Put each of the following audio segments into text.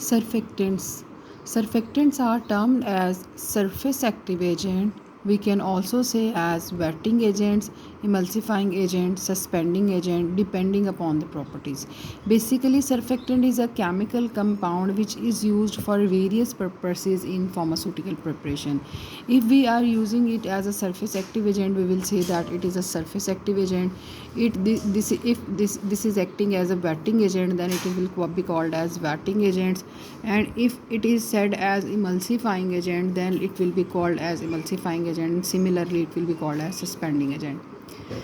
Surfactants. Surfactants are termed as surface active agent. We can also say as wetting agents, emulsifying agent, suspending agent depending upon the properties. Basically, surfactant is a chemical compound which is used for various purposes in pharmaceutical preparation. If we are using it as a surface active agent, we will say that it is a surface active agent. If this is acting as a wetting agent, then it will be called as wetting agents, and if it is said as emulsifying agent, then it will be called as emulsifying agent. Similarly, it will be called as suspending agent.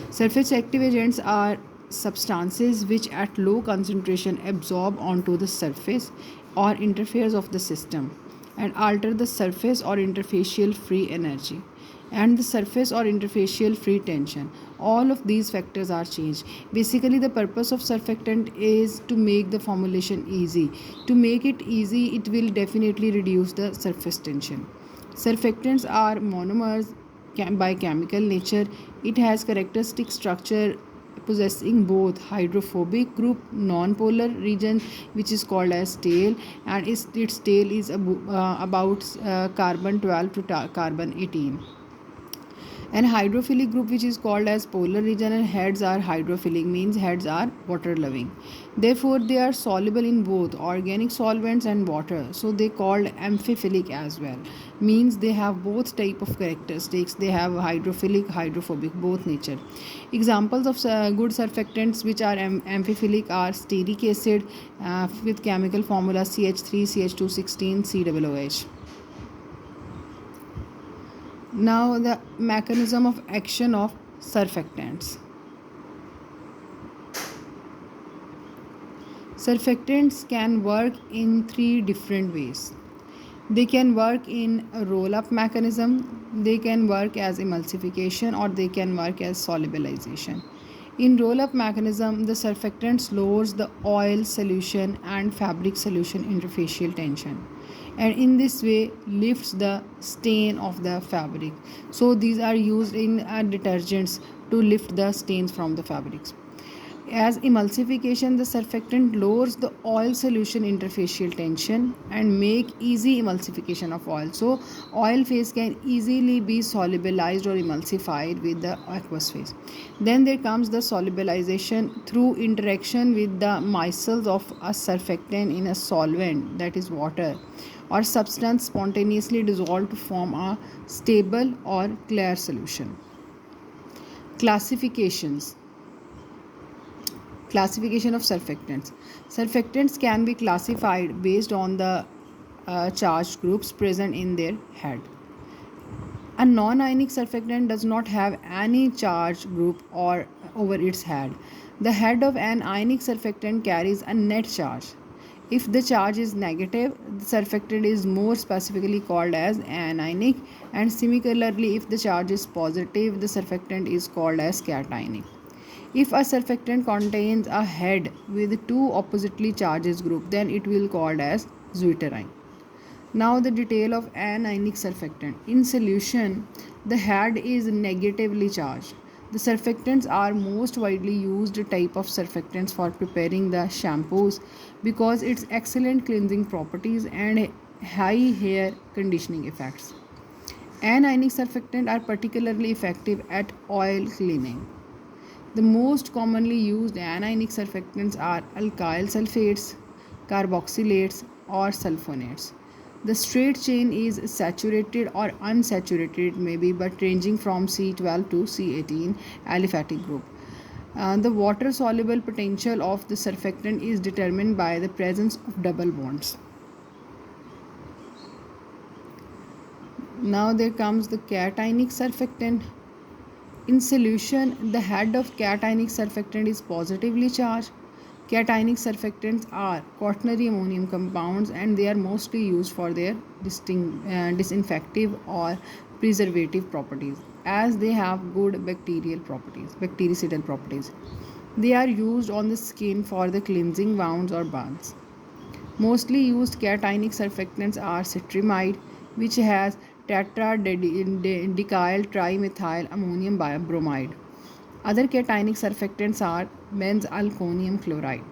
Surface active agents are substances which at low concentration absorb onto the surface or interface of the system and alter the surface or interfacial free energy and the surface or interfacial free tension. All of these factors are changed. Basically, the purpose of surfactant is to make the formulation easy. To make it easy, it will definitely reduce the surface tension. Surfactants are monomers by chemical nature. It has characteristic structure possessing both hydrophobic group non-polar region, which is called as tail, and its tail is about carbon 12 to carbon 18, and hydrophilic group which is called as polar region, and heads are hydrophilic, means heads are water loving. Therefore they are soluble in both organic solvents and water, so they called amphiphilic as well, means they have both type of characteristics. They have hydrophilic, hydrophobic, both nature. Examples of good surfactants which are amphiphilic are stearic acid with chemical formula CH3 CH216 COOH. Now, the mechanism of action of surfactants. Surfactants can work in three different ways. They can work in a roll-up mechanism, they can work as emulsification, or they can work as solubilization. In roll-up mechanism, the surfactants lowers the oil solution and fabric solution interfacial tension, and in this way lifts the stain of the fabric. So these are used in detergents to lift the stains from the fabrics. As emulsification, the surfactant lowers the oil solution interfacial tension and make easy emulsification of oil. So oil phase can easily be solubilized or emulsified with the aqueous phase. Then there comes the solubilization through interaction with the micelles of a surfactant in a solvent, that is water, or substance spontaneously dissolved to form a stable or clear solution. Classifications. Classification of surfactants. Surfactants can be classified based on the charged groups present in their head. A non-ionic surfactant does not have any charge group or over its head. The head of an ionic surfactant carries a net charge. If the charge is negative, the surfactant is more specifically called as anionic, and similarly, if the charge is positive, the surfactant is called as cationic. If a surfactant contains a head with two oppositely charged group, then it will be called as zwitterine. Now the detail of anionic surfactant. In solution, the head is negatively charged. The surfactants are most widely used type of surfactants for preparing the shampoos because its excellent cleansing properties and high hair conditioning effects. Anionic surfactants are particularly effective at oil cleaning. The most commonly used anionic surfactants are alkyl sulfates, carboxylates, or sulfonates. The straight chain is saturated or unsaturated, maybe, but ranging from C12 to C18 aliphatic group. The water soluble potential of the surfactant is determined by the presence of double bonds. Now there comes the cationic surfactant. In solution, the head of cationic surfactant is positively charged. Cationic surfactants are quaternary ammonium compounds, and they are mostly used for their disinfective or preservative properties, as they have good bactericidal properties. They are used on the skin for the cleansing wounds or burns. Mostly used cationic surfactants are cetrimide, which has tetradecyl trimethyl ammonium bromide. Other cationic surfactants are benzalkonium chloride.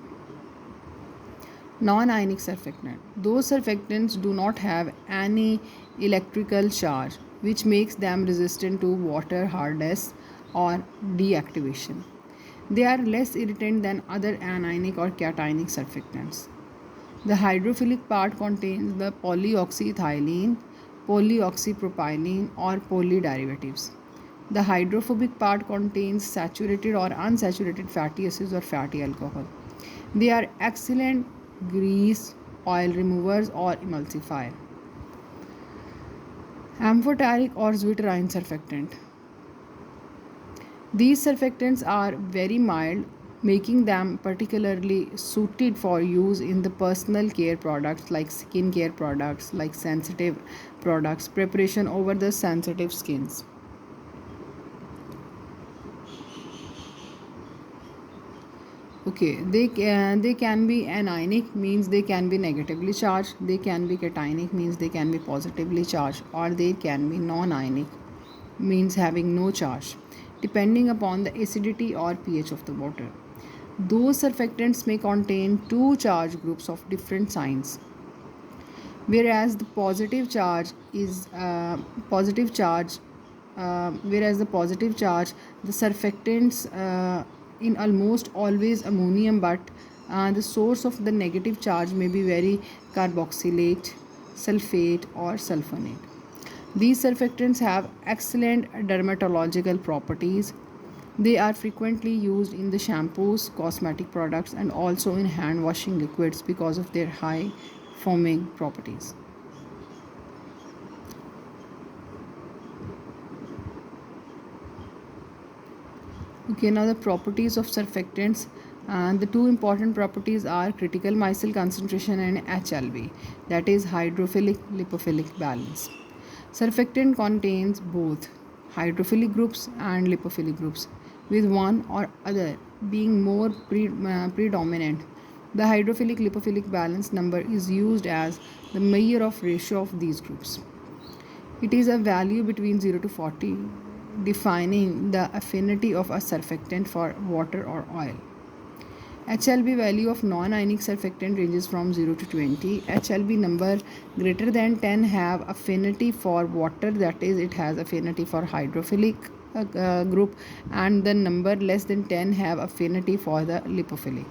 Non-ionic surfactant. Those surfactants do not have any electrical charge, which makes them resistant to water hardness or deactivation. They are less irritant than other anionic or cationic surfactants. The hydrophilic part contains the polyoxyethylene, polyoxypropylene, or polyderivatives. The hydrophobic part contains saturated or unsaturated fatty acids or fatty alcohol. They are excellent grease, oil removers, or emulsifier. Amphoteric or zwitterine surfactant. These surfactants are very mild, making them particularly suited for use in the personal care products like skin care products, like sensitive products, preparation over the sensitive skins. Okay, they can be anionic, means they can be negatively charged. They can be cationic, means they can be positively charged, or they can be non-ionic, means having no charge, depending upon the acidity or pH of the water. Those surfactants may contain two charge groups of different signs, whereas the positive charge is positive charge whereas the positive charge, the surfactants in almost always ammonium, but the source of the negative charge may be very carboxylate, sulfate, or sulfonate. These surfactants have excellent dermatological properties. They are frequently used in the shampoos, cosmetic products, and also in hand washing liquids because of their high foaming properties. Okay, now the properties of surfactants. The two important properties are critical micelle concentration and HLB, that is hydrophilic lipophilic balance. Surfactant contains both hydrophilic groups and lipophilic groups, with one or other being more predominant. The hydrophilic lipophilic balance number is used as the measure of ratio of these groups. It is a value between 0 to 40, defining the affinity of a surfactant for water or oil. HLB value of non-ionic surfactant ranges from 0 to 20. HLB number greater than 10 have affinity for water, that is, it has affinity for hydrophilic group, and the number less than 10 have affinity for the lipophilic.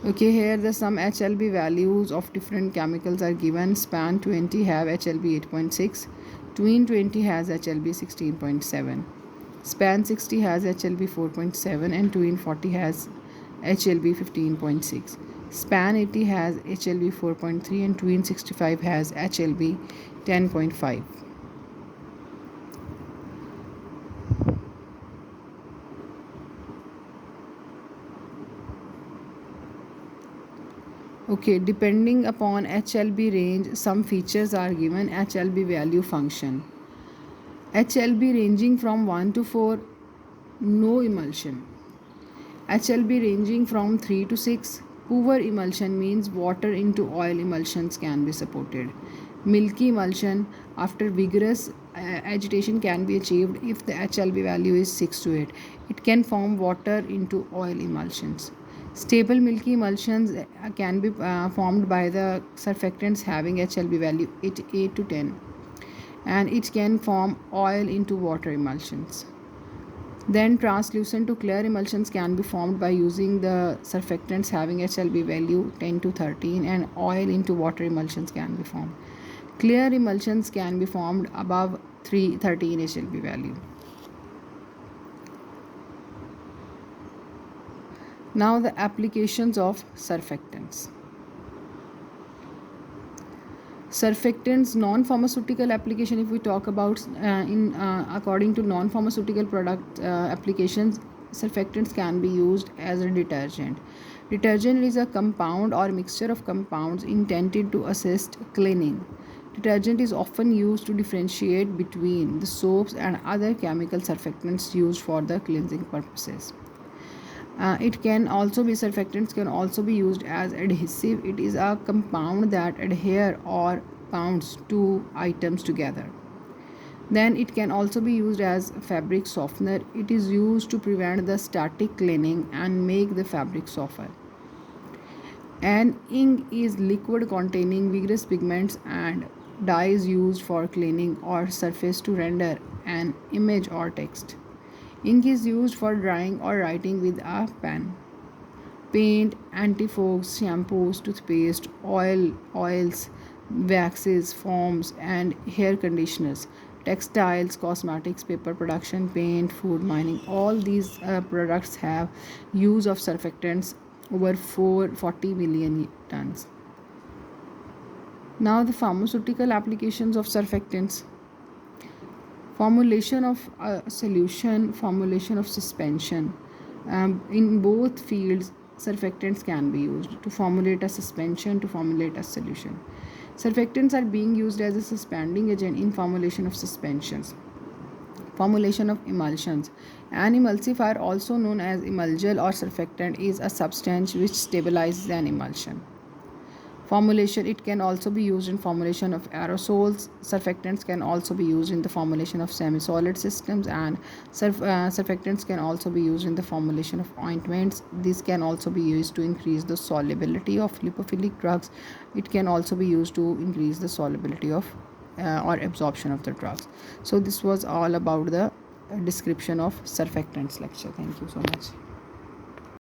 Okay, here the some HLB values of different chemicals are given. Span 20 have HLB 8.6, Twin 20 has HLB 16.7, Span 60 has HLB 4.7, and Twin 40 has HLB 15.6. Span 80 has HLB 4.3, and Twin 65 has HLB 10.5. Okay, depending upon HLB range, some features are given. HLB value function. HLB ranging from 1 to 4, no emulsion. HLB ranging from 3 to 6, poor emulsion, means water into oil emulsions can be supported. Milky emulsion after vigorous agitation can be achieved if the HLB value is 6 to 8. It can form water into oil emulsions. Stable milky emulsions can be formed by the surfactants having HLB value 8 to 10, and it can form oil into water emulsions. Then translucent to clear emulsions can be formed by using the surfactants having HLB value 10 to 13, and oil into water emulsions can be formed. Clear emulsions can be formed above 13 HLB value. Now the applications of surfactants. Surfactants non-pharmaceutical application, if we talk about according to non-pharmaceutical product applications, surfactants can be used as a detergent. Detergent is a compound or mixture of compounds intended to assist cleaning. Detergent is often used to differentiate between the soaps and other chemical surfactants used for the cleansing purposes. Surfactants can also be used as adhesive. It is a compound that adhere or bounds two items together. Then it can also be used as fabric softener. It is used to prevent the static cleaning and make the fabric softer. An ink is liquid containing vigorous pigments and dyes used for cleaning or surface to render an image or text. Ink is used for drawing or writing with a pen. Paint, antifogs, shampoos, toothpaste, oils, waxes, foams, and hair conditioners. Textiles, cosmetics, paper production, paint, food, mining, all these products have use of surfactants over 440 million tons. Now the pharmaceutical applications of surfactants. Formulation of a solution, formulation of suspension. In both fields, surfactants can be used to formulate a suspension, to formulate a solution. Surfactants are being used as a suspending agent in formulation of suspensions. Formulation of emulsions. An emulsifier, also known as emulgel or surfactant, is a substance which stabilizes an emulsion. Formulation, it can also be used in formulation of aerosols. Surfactants can also be used in the formulation of semi-solid systems, and surfactants can also be used in the formulation of ointments. These can also be used to increase the solubility of lipophilic drugs. It can also be used to increase the solubility of or absorption of the drugs. So this was all about the description of surfactants lecture. Thank you so much.